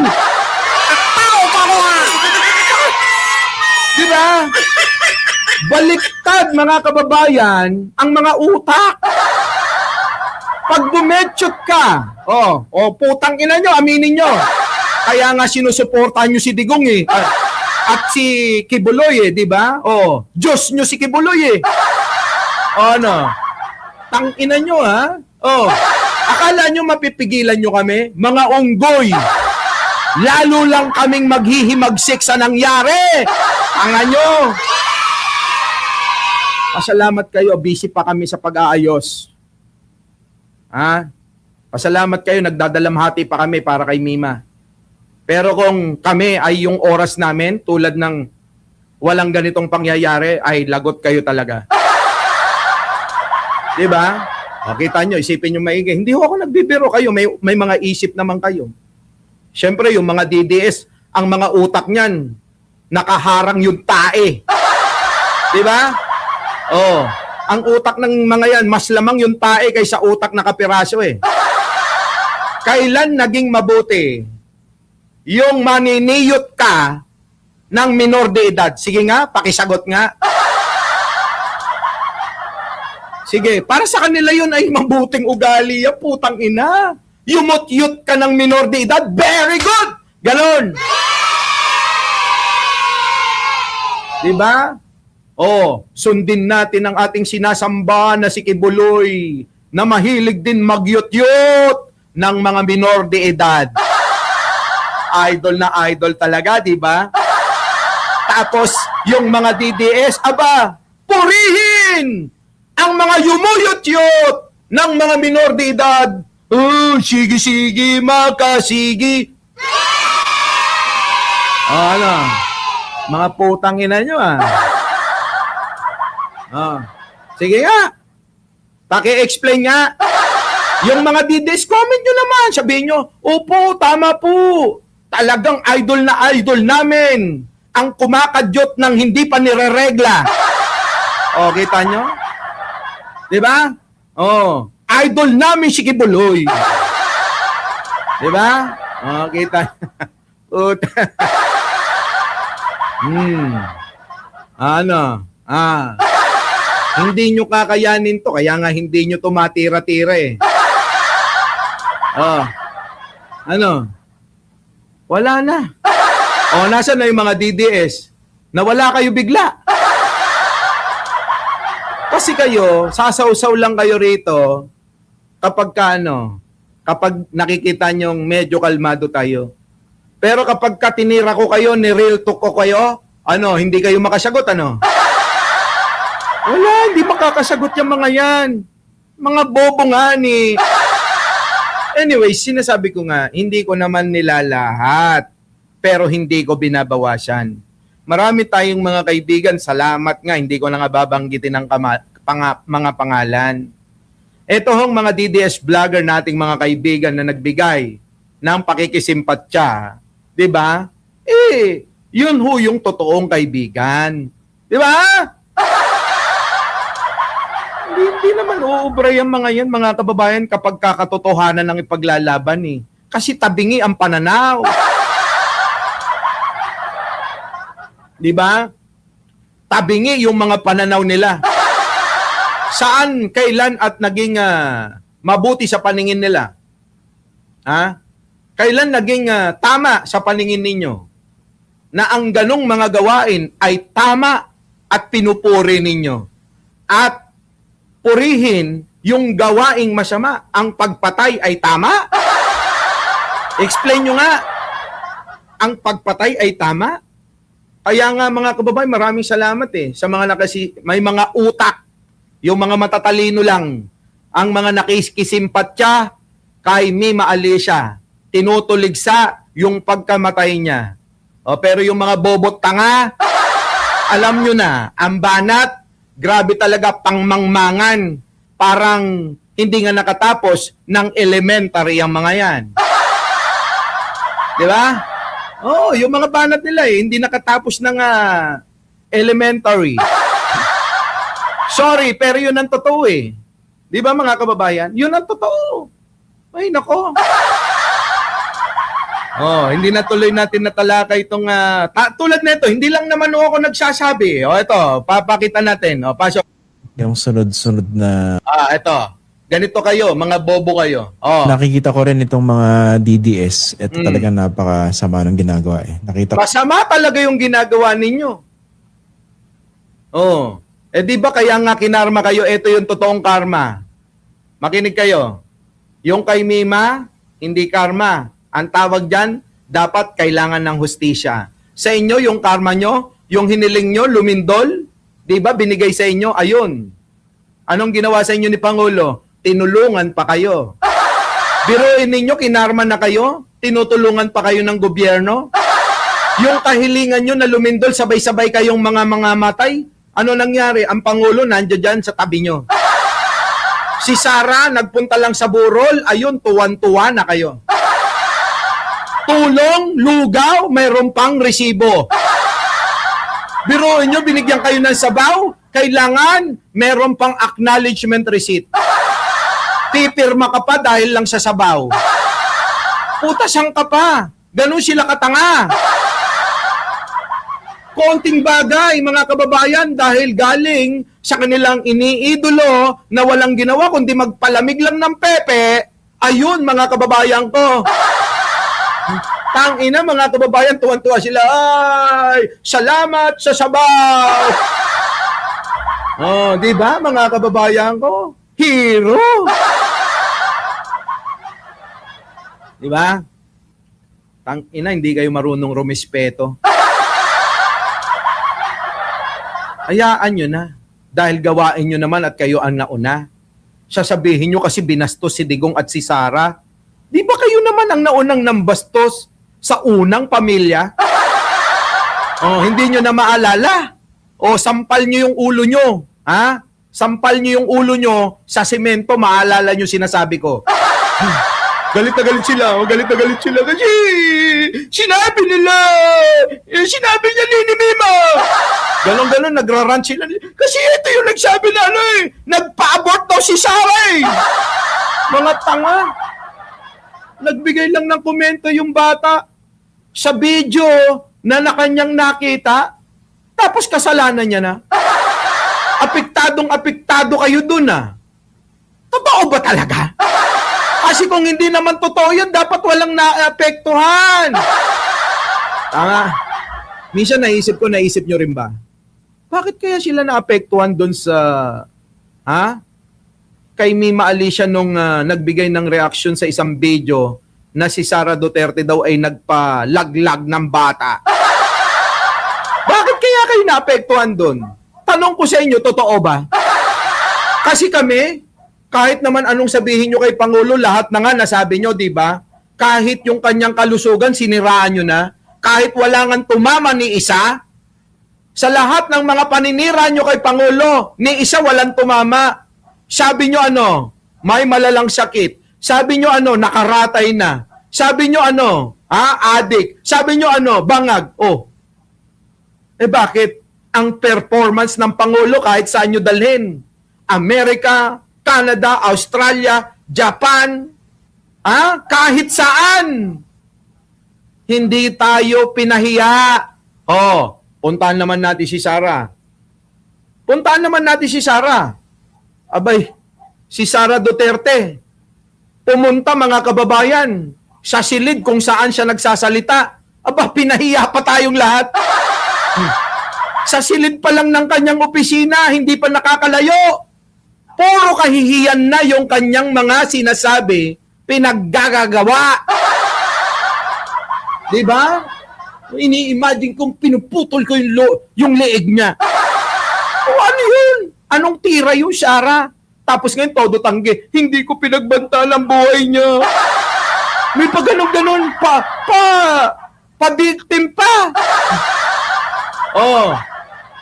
Tao pa niya. Di ba? Baliktad, mga kababayan, ang mga utak. Pag bumechot ka, putang ina nyo, aminin nyo. Kaya nga sinusuportahan nyo si Digong eh. At si Kibuloy eh, di ba? Diyos nyo si Kibuloy eh. Ano? Tang ina nyo ha? Akala nyo mapipigilan nyo kami? Mga unggoy. Lalo lang kaming maghihimagsik sa nangyari. Anga nyo. Pasalamat kayo, busy pa kami sa pag-aayos. Ha? Pasalamat kayo, nagdadalamhati pa kami para kay Mima. Pero kung kami ay yung oras namin, tulad ng walang ganitong pangyayari, ay lagot kayo talaga. Diba? Kita nyo, isipin nyo maigi. Hindi ho ako nagbibiro kayo, may mga isip naman kayo. Siyempre, yung mga DDS, ang mga utak niyan, nakaharang yung tae. Diba? Ang utak ng mga yan, mas lamang yung tae kaysa utak na kapiraso eh. Kailan naging mabuti yung maniniyot ka ng minor de edad? Sige nga, pakisagot nga. Sige, para sa kanila yun ay mabuting ugali. Yung putang ina. Yumot-yut ka ng minor de edad. Very good! Ganon. Diba? Sundin natin ang ating sinasamba na si Kibuloy na mahilig din magyut-yut ng mga minor de edad. Idol na idol talaga, di ba? Tapos, yung mga DDS, purihin ang mga yumuyut-yut ng mga minor de edad. Sige, makasigi. Ano? Mga putang ina nyo Sige nga. Paki-explain nga. Yung mga DDS, comment nyo naman. Sabihin nyo, opo, tama po. Talagang idol na idol namin ang kumakadyot ng hindi pa nireregla. O, kita nyo? Di ba? Oh, idol namin si Kibuloy. Di ba? Oh, kita. Ano? Hindi nyo kakayanin to, kaya nga hindi nyo tumatira-tira eh. Oh. Ano? Wala na. Oh, nasaan na yung mga DDS? Nawala kayo bigla. Kasi kayo, sasaw-saw lang kayo rito kapag nakikita nyong medyo kalmado tayo. Pero kapag tinira ko kayo, ni-real talk ko kayo, hindi kayo makasagot, Wala, hindi makakasagot yung mga yan. Mga bobo nga ni. Anyway, sinasabi ko nga, hindi ko naman nilalahat. Pero hindi ko binabawasan. Marami tayong mga kaibigan, salamat nga, hindi ko na nga babanggitin ang mga pangalan. Ito hong mga DDS vlogger nating mga kaibigan na nagbigay ng pakikisimpatya. Diba? Yun ho yung totoong kaibigan. Diba? Hindi naman uubra yung mga yan, mga kababayan, kapag kakatotohanan ng ipaglalaban eh. Kasi tabingi ang pananaw. Diba? Tabingi yung mga pananaw nila. Saan, kailan at naging mabuti sa paningin nila? Kailan naging tama sa paningin ninyo? Na ang ganong mga gawain ay tama at pinupuri ninyo. At purihin yung gawaing masama, ang pagpatay ay tama? Explain nyo nga. Ang pagpatay ay tama? Kaya nga mga kababayan, maraming salamat sa mga may mga utak, yung mga matatalino lang, ang mga nakikisimpatya kay Mima Alicia, tinutuligsa yung pagkamatay niya. Pero yung mga bobot tanga, alam nyo na, ang banat, grabe talaga pangmangmangan. Parang hindi nga nakatapos ng elementary ang mga yan. Di ba? Yung mga banat nila hindi nakatapos ng elementary. Sorry, pero yun ang totoo Di ba mga kababayan? Yun ang totoo. Ay, nako. Hindi na tuloy natin natalakay itong tulad nito, hindi lang naman ako nagsasabi. Ito, papakita natin. Pasok. Yung sunod-sunod na... Ito. Ganito kayo, mga bobo kayo. Nakikita ko rin itong mga DDS. Ito talaga napakasama ng ginagawa Masama talaga yung ginagawa ninyo. Di ba kaya nga kinarma kayo, ito yung totoong karma. Makinig kayo. Yung kay Mima, hindi karma. Ang tawag dyan, dapat kailangan ng hustisya. Sa inyo, yung karma nyo, yung hiniling nyo, lumindol, di ba binigay sa inyo, ayun. Anong ginawa sa inyo ni Pangulo? Tinulungan pa kayo. Biruin ninyo, kinarma na kayo, tinutulungan pa kayo ng gobyerno. Yung kahilingan nyo na lumindol, sabay-sabay kayong mga matay, ano nangyari? Ang Pangulo nandiyan dyan sa tabi nyo. Si Sara, nagpunta lang sa burol, ayun, tuwan-tuwa na kayo. Tulong, lugaw, mayroon pang resibo. Biruin nyo, binigyan kayo ng sabaw, kailangan mayroon pang acknowledgement receipt. Pipirma ka pa dahil lang sa sabaw. Putasang ka pa. Ganun sila katanga. Konting bagay, mga kababayan, dahil galing sa kanilang iniidolo na walang ginawa kundi magpalamig lang ng pepe, ayun, mga kababayan ko. Tangina, mga kababayan, tuwan-tuwa sila. Ay, salamat sa sabaw. Di ba, mga kababayan ko? Hero. Di ba? Tangina, hindi kayo marunong rumispeto. Hayaan nyo na. Dahil gawain nyo naman at kayo ang nauna. Sasabihin nyo kasi binastos si Digong at si Sara. Di ba kayo naman ang naunang nambastos sa unang pamilya? Hindi nyo na maalala. Sampal nyo yung ulo nyo. Sampal nyo yung ulo nyo sa semento, maalala nyo sinasabi ko. Galit na galit sila. Galit na galit sila. Kasi sinabi nila. Sinabi niya ni Mima. Ganon-ganon, nagra-rant sila. Kasi ito yung nagsabi na nagpa-abort daw si Sarah eh. Mga tanga. Nagbigay lang ng komento yung bata sa video na kanyang nakita, tapos kasalanan niya na. Apektado kayo dun ah. Totoo ba talaga? Kasi kung hindi naman totoo yan, dapat walang naapektuhan. Tanga. Minsan naisip nyo rin ba? Bakit kaya sila naapektuhan doon sa kay Mima Alicia nung nagbigay ng reaction sa isang video na si Sara Duterte daw ay nagpalaglag ng bata? Bakit kaya kayo naapektuhan doon? Tanong ko sa inyo, totoo ba? Kasi kami, kahit naman anong sabihin nyo kay Pangulo, lahat na nga nasabi nyo, di ba? Kahit yung kanyang kalusugan, siniraan nyo na. Kahit wala nga tumama ni isa, sa lahat ng mga paninira nyo kay Pangulo, ni isa walang tumama. Sabi nyo may malalang sakit. Sabi nyo nakaratay na. Sabi nyo adik. Sabi nyo bangag. Oh. Bakit? Ang performance ng Pangulo kahit saan nyo dalhin. Amerika, Canada, Australia, Japan, kahit saan. Hindi tayo pinahiya. Oh, puntahan naman natin si Sara. Abay, si Sara Duterte, pumunta mga kababayan sa silid kung saan siya nagsasalita. Aba, pinahiya pa tayong lahat. Sa silid pa lang ng kanyang opisina, hindi pa nakakalayo. Puro kahihiyan na yung kanyang mga sinasabi, pinaggagawa. Diba? Ini-imagine kung pinuputol ko yung leeg niya. O ano yun? Anong tira yung Sara? Tapos ngayon todo tanggi. Hindi ko pinagbanta ang buhay niya. May pa ganon-ganon pa-victim pa. Oh,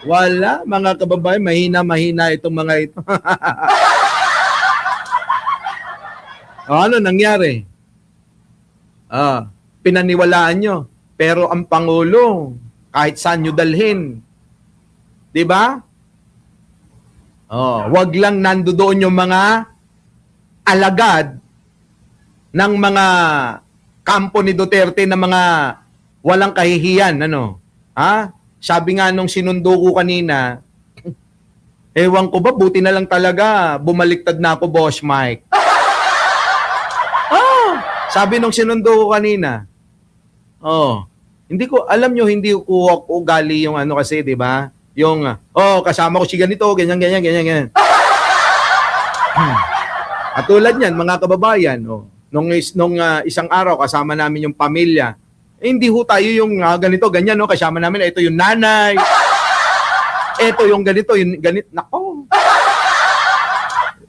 wala mga kababayan, mahina itong mga ito. Ano nangyari? Pinaniwalaan nyo. Pero ang Pangulo, kahit saan nyo dalhin. Diba? Wag lang nandoon yung mga alagad ng mga kampo ni Duterte na mga walang kahihiyan. Sabi nga nung sinundo ko kanina, ewan ko ba, buti na lang talaga, bumaliktad na ako, Boss Mike. Sabi nung sinundo ko kanina, hindi ko, alam nyo, hindi ko ugali yung kasi, di ba? Yung, kasama ko si ganito, ganyan. At tulad yan, mga kababayan, nung isang araw, kasama namin yung pamilya, hindi ho tayo yung ganito, ganyan, kasama namin, ito yung nanay, ito yung ganito, yung ganito, nako.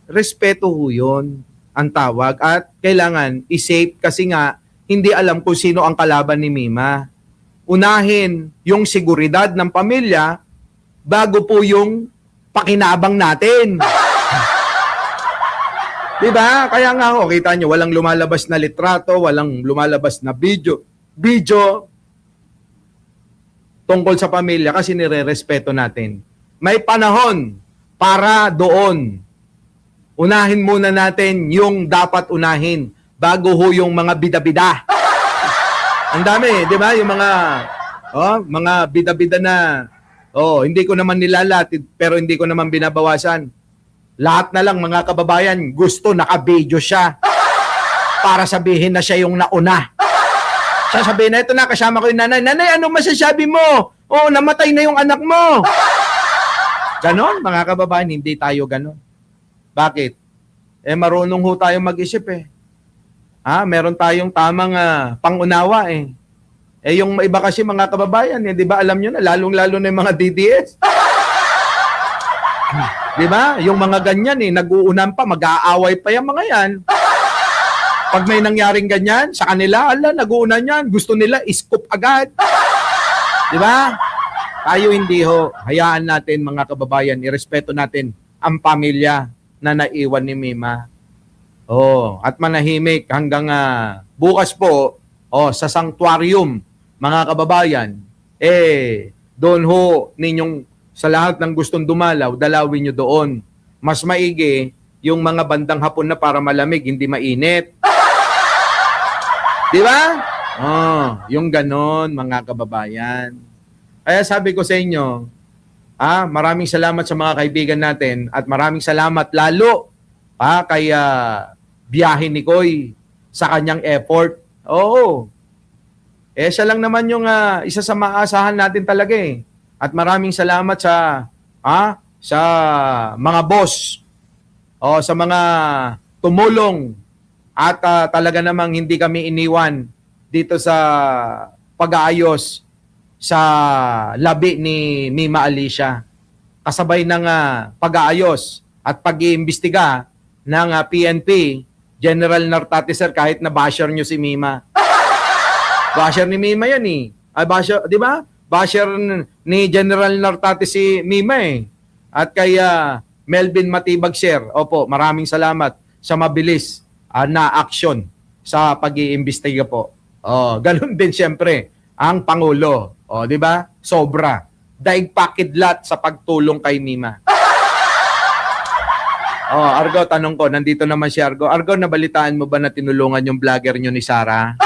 Respeto ho yun, ang tawag, at kailangan i-safe kasi nga, hindi alam kung sino ang kalaban ni Mima. Unahin yung seguridad ng pamilya, bago po yung pakinabang natin. Diba? Kaya nga kita nyo, walang lumalabas na litrato, walang lumalabas na video tungkol sa pamilya kasi nire-respeto natin. May panahon para doon. Unahin muna natin yung dapat unahin bago ho yung mga bida-bida. Ang dami, di ba? Yung mga bida-bida na hindi ko naman nilalatid, pero hindi ko naman binabawasan. Lahat na lang mga kababayan, gusto naka-video siya para sabihin na siya yung nauna. Sasabihin na, ito na, kasama ko yung nanay. Nanay, anong masasabi mo? Namatay na yung anak mo. Ganon, mga kababayan, hindi tayo ganon. Bakit? Marunong ho tayong mag-isip meron tayong tamang pangunawa yung iba kasi mga kababayan, di ba alam nyo na, lalong-lalo na yung mga DDS. Di ba? Yung mga ganyan nag-uunan pa, mag-aaway pa yung mga yan. Pag may nangyaring ganyan, sa kanila, nag-uunan yan. Gusto nila, iskop agad. Di ba? Tayo hindi ho. Hayaan natin mga kababayan, irespeto natin ang pamilya na naiwan ni Mima. At manahimik hanggang bukas po, sa sanctuarium, mga kababayan, doon ho ninyong sa lahat ng gustong dumalaw, dalawin nyo doon. Mas maigi yung mga bandang hapon na para malamig, hindi mainit. Di ba? Oh, yung ganon, mga kababayan. Kaya sabi ko sa inyo, maraming salamat sa mga kaibigan natin at maraming salamat lalo kay Biyahe ni Koy sa kanyang effort. Oo. Siya lang naman yung isa sa maasahan natin talaga eh. At maraming salamat sa mga boss o sa mga tumulong at talaga namang hindi kami iniwan dito sa pag-aayos sa labi ni Mima Alicia. Kasabay ng pag-aayos at pag-iimbestiga ng PNP, General Nartate sir, kahit na basher nyo si Mima. Basher ni Mima yan eh. Basher, di ba? Basher ni General Nartate si Mima eh. At kay Melvin Matibag sir, opo, maraming salamat sa mabilis na aksyon sa pag-iimbestiga po. Ganun din siyempre ang Pangulo. Di ba? Sobra. Daig pakidlat sa pagtulong kay Mima. Argo, tanong ko, nandito naman si Argo. Argo, nabalitaan mo ba na tinulungan yung vlogger nyo ni Sarah?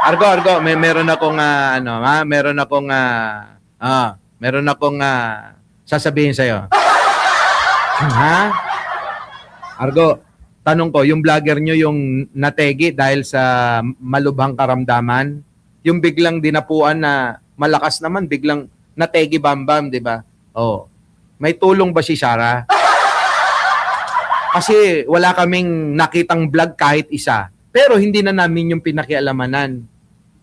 Argo, meron akong meron akong sasabihin sa iyo. Ha? Argo, tanong ko, yung vlogger nyo yung nategi dahil sa malubhang karamdaman, yung biglang dinapuan na malakas naman, biglang nategi bambam, di ba? May tulong ba si Sarah? Kasi wala kaming nakitang vlog kahit isa. Pero hindi na namin yung pinakialamanan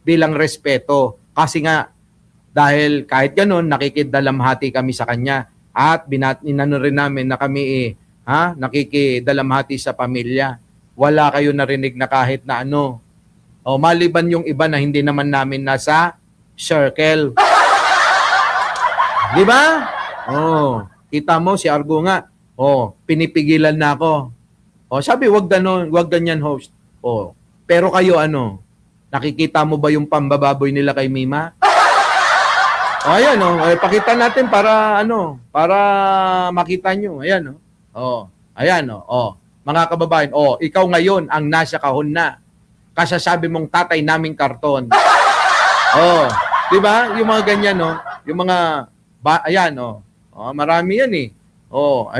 bilang respeto. Kasi nga, dahil kahit ganun, nakikidalamhati kami sa kanya. At inano rin namin na kami nakikidalamhati sa pamilya. Wala kayo narinig na kahit na ano. Maliban yung iba na hindi naman namin nasa circle. Di ba? Kita mo si Argo nga. Pinipigilan na ako. Sabi, wag ganyan host. Pero kayo nakikita mo ba yung pambababoy nila kay Mima? Ayan pakita natin para para makita nyo. Ayan ayan mga kababayan, ikaw ngayon ang nasa kahon na. Kasasabi mong tatay naming karton. Di ba? Yung mga ganyan yung mga ayan marami yan eh.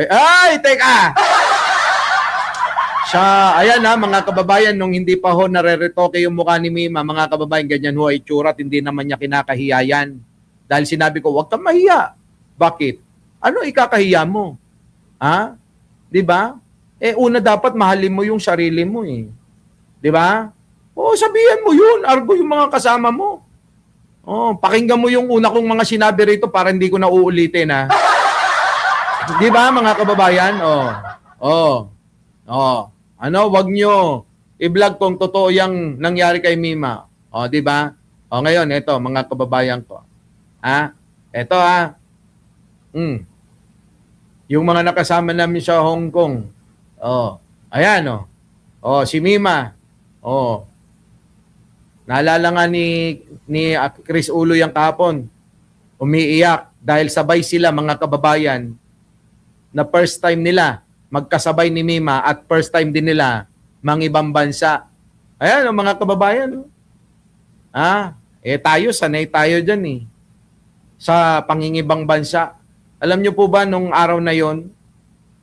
Ay, teka! Ayan mga kababayan, nung hindi pa ho nareretoke yung mukha ni Mima, mga kababayan, ganyan ho ay tsura at hindi naman niya kinakahiyayan. Dahil sinabi ko, huwag kang mahiya. Bakit? Ano ikakahiya mo? Ha? Di ba? Una dapat mahalin mo yung sarili mo eh. Di ba? Sabihan mo yun. Argo yung mga kasama mo. Pakinggan mo yung una kong mga sinabi rito para hindi ko na uulitin ha. Di ba mga kababayan? Wag nyo i-vlog kung totoo yung nangyari kay Mima. Di ba? Ngayon, ito, mga kababayan ko. Ito yung mga nakasama namin sa Hong Kong. Ayan, si Mima. Naalala nga ni Chris Ulo yung kahapon. Umiiyak dahil sabay sila, mga kababayan, na first time nila magkasabay ni Mima at first time din nila mang ibang bansa. Ayan, mga kababayan. Tayo, sanay tayo dyan eh. Sa pangingibang bansa. Alam nyo po ba nung araw na yon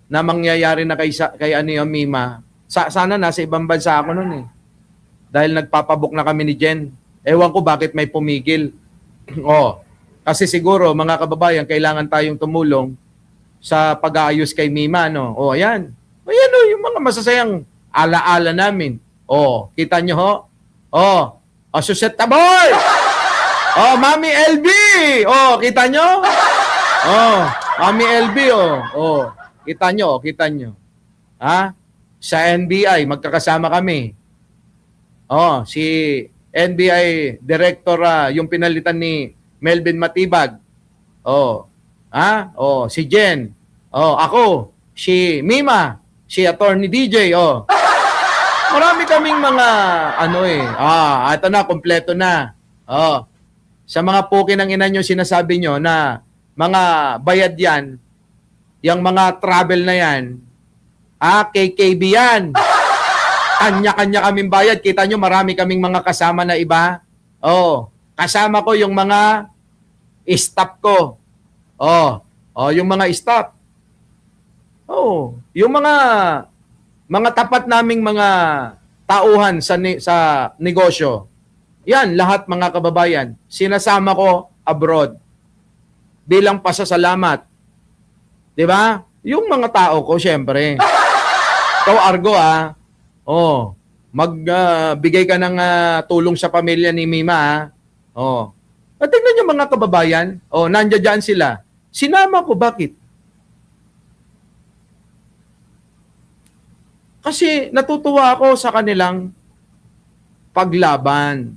na mangyayari na kay yung Mima, sana nasa ibang bansa ako nun eh. Dahil nagpapabook na kami ni Jen. Ewan ko bakit may pumigil. Kasi siguro, mga kababayan, kailangan tayong tumulong sa pag-aayos kay Mima, ayan. Ayan yung mga masasayang alaala namin. Kita nyo ho? Suseta boy! Mami LB! Kita nyo? Mami LB, Kita nyo? Sa NBI, magkakasama kami. Si NBI Director, yung pinalitan ni Melvin Matibag. Si Jen. Ako, si Mima, si Attorney DJ. Marami kaming mga ito na, kompleto na. Sa mga puki ng ina nyo, sinasabi nyo na mga bayad yan, yung mga travel na yan, KKB yan. Kanya-kanya kaming bayad. Kita nyo, marami kaming mga kasama na iba. Kasama ko yung mga staff ko. Yung mga staff. Yung mga tapat naming mga tauhan sa negosyo. Yan, lahat mga kababayan. Sinasama ko abroad. Bilang pasasalamat. 'Di ba? Yung mga tao ko, syempre. Ikaw, Argo, magbigay ka ng tulong sa pamilya ni Mima, At tingnan nyo mga kababayan, nandiyan dyan sila. Sinama ko, bakit? Kasi natutuwa ako sa kanilang paglaban.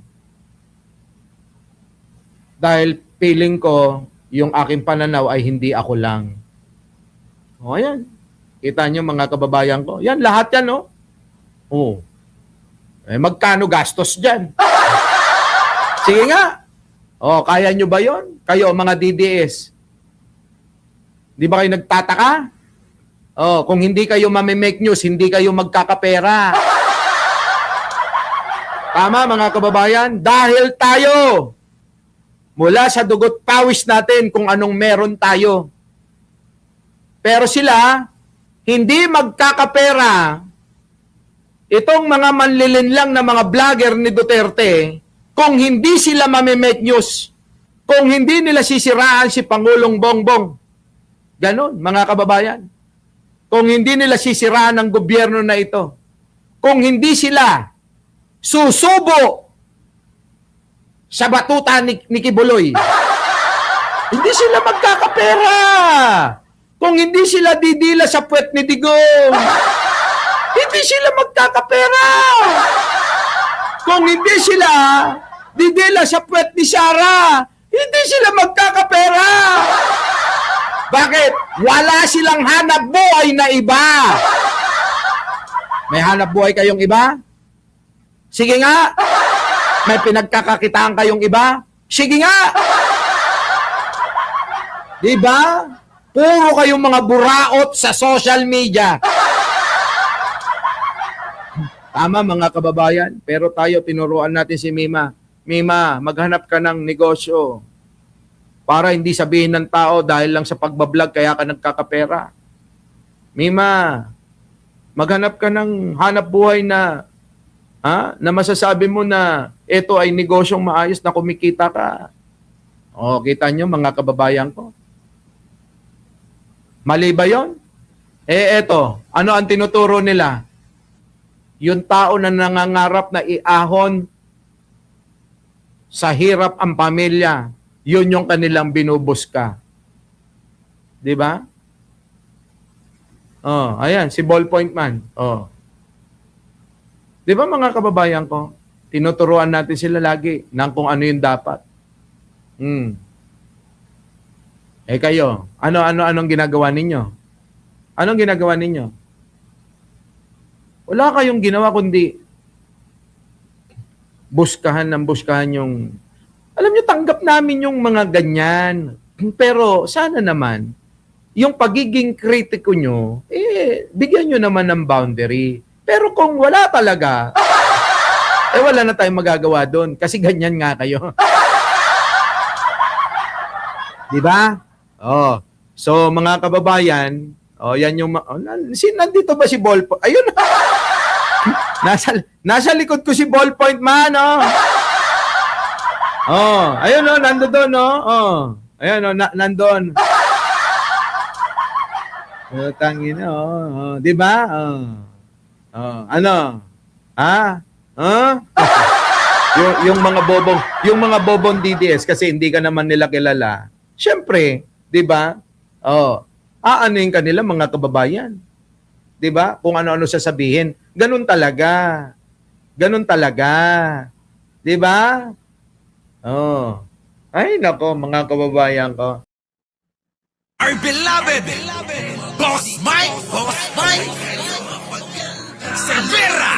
Dahil feeling ko, yung aking pananaw ay hindi ako lang. Ayan. Kita nyo mga kababayan ko. Yan, lahat yan, magkano gastos dyan? Sige nga. Kaya nyo ba yon? Kayo, mga DDS. Di ba kayo nagtataka? Kung hindi kayo mamimake news, hindi kayo magkakapera. Tama, mga kababayan? Dahil tayo, mula sa dugot pawis natin kung anong meron tayo. Pero sila, hindi magkakapera. Itong mga manlilinlang na mga vlogger ni Duterte, kung hindi sila mamimake news, kung hindi nila sisiraan si Pangulong Bongbong. Ganon, mga kababayan. Kung hindi nila sisiraan ang gobyerno na ito, kung hindi sila susubo sa batuta ni Kibuloy, hindi sila magkakapera. Kung hindi sila didila sa puwet ni Digong, hindi sila magkakapera. Kung hindi sila didila sa puwet ni Sara, hindi sila magkakapera. Bakit? Wala silang hanap buhay na iba. May hanap buhay kayong iba? Sige nga. May pinagkakakitaan kayong iba? Sige nga. Diba? Puro kayong mga buraot sa social media. Tama mga kababayan, pero tayo tinuruan natin si Mima. Mima, maghanap ka ng negosyo. Para hindi sabihin ng tao dahil lang sa pagbablog kaya ka nagkakapera. Mima, maghanap ka ng hanap buhay na masasabi mo na ito ay negosyong maayos na kumikita ka. Kita nyo mga kababayan ko. Mali ba yun? Eto, ano ang tinuturo nila? Yung tao na nangangarap na iahon sa hirap ang pamilya, yun yung kanilang binubuska. Di ba? Ayan, si Ballpoint Man. Di ba mga kababayan ko? Tinuturuan natin sila lagi ng kung ano yung dapat. Kayo, anong ginagawa ninyo? Anong ginagawa ninyo? Wala kayong ginawa kundi buskahan yung... Alam nyo, tanggap namin yung mga ganyan. Pero sana naman, yung pagiging kritiko nyo, bigyan nyo naman ng boundary. Pero kung wala talaga, wala na tayong magagawa doon. Kasi ganyan nga kayo. Di ba? So, mga kababayan, yan yung... nandito ba si Ballpoint? Ayun. nasa likod ko si Ballpoint Man, ayun, nandoon, ayun, nandun. Tangin, di ba? Ano? yung mga bobong DDS kasi hindi ka naman nila kilala. Syempre, di ba? Aanuhin ka nila mga kababayan. Di ba? Kung ano-ano sasabihin. Ganun talaga. Ganun talaga. Di ba? Ay, nako, mga kababayan ko. Our beloved Boss Mike Severa.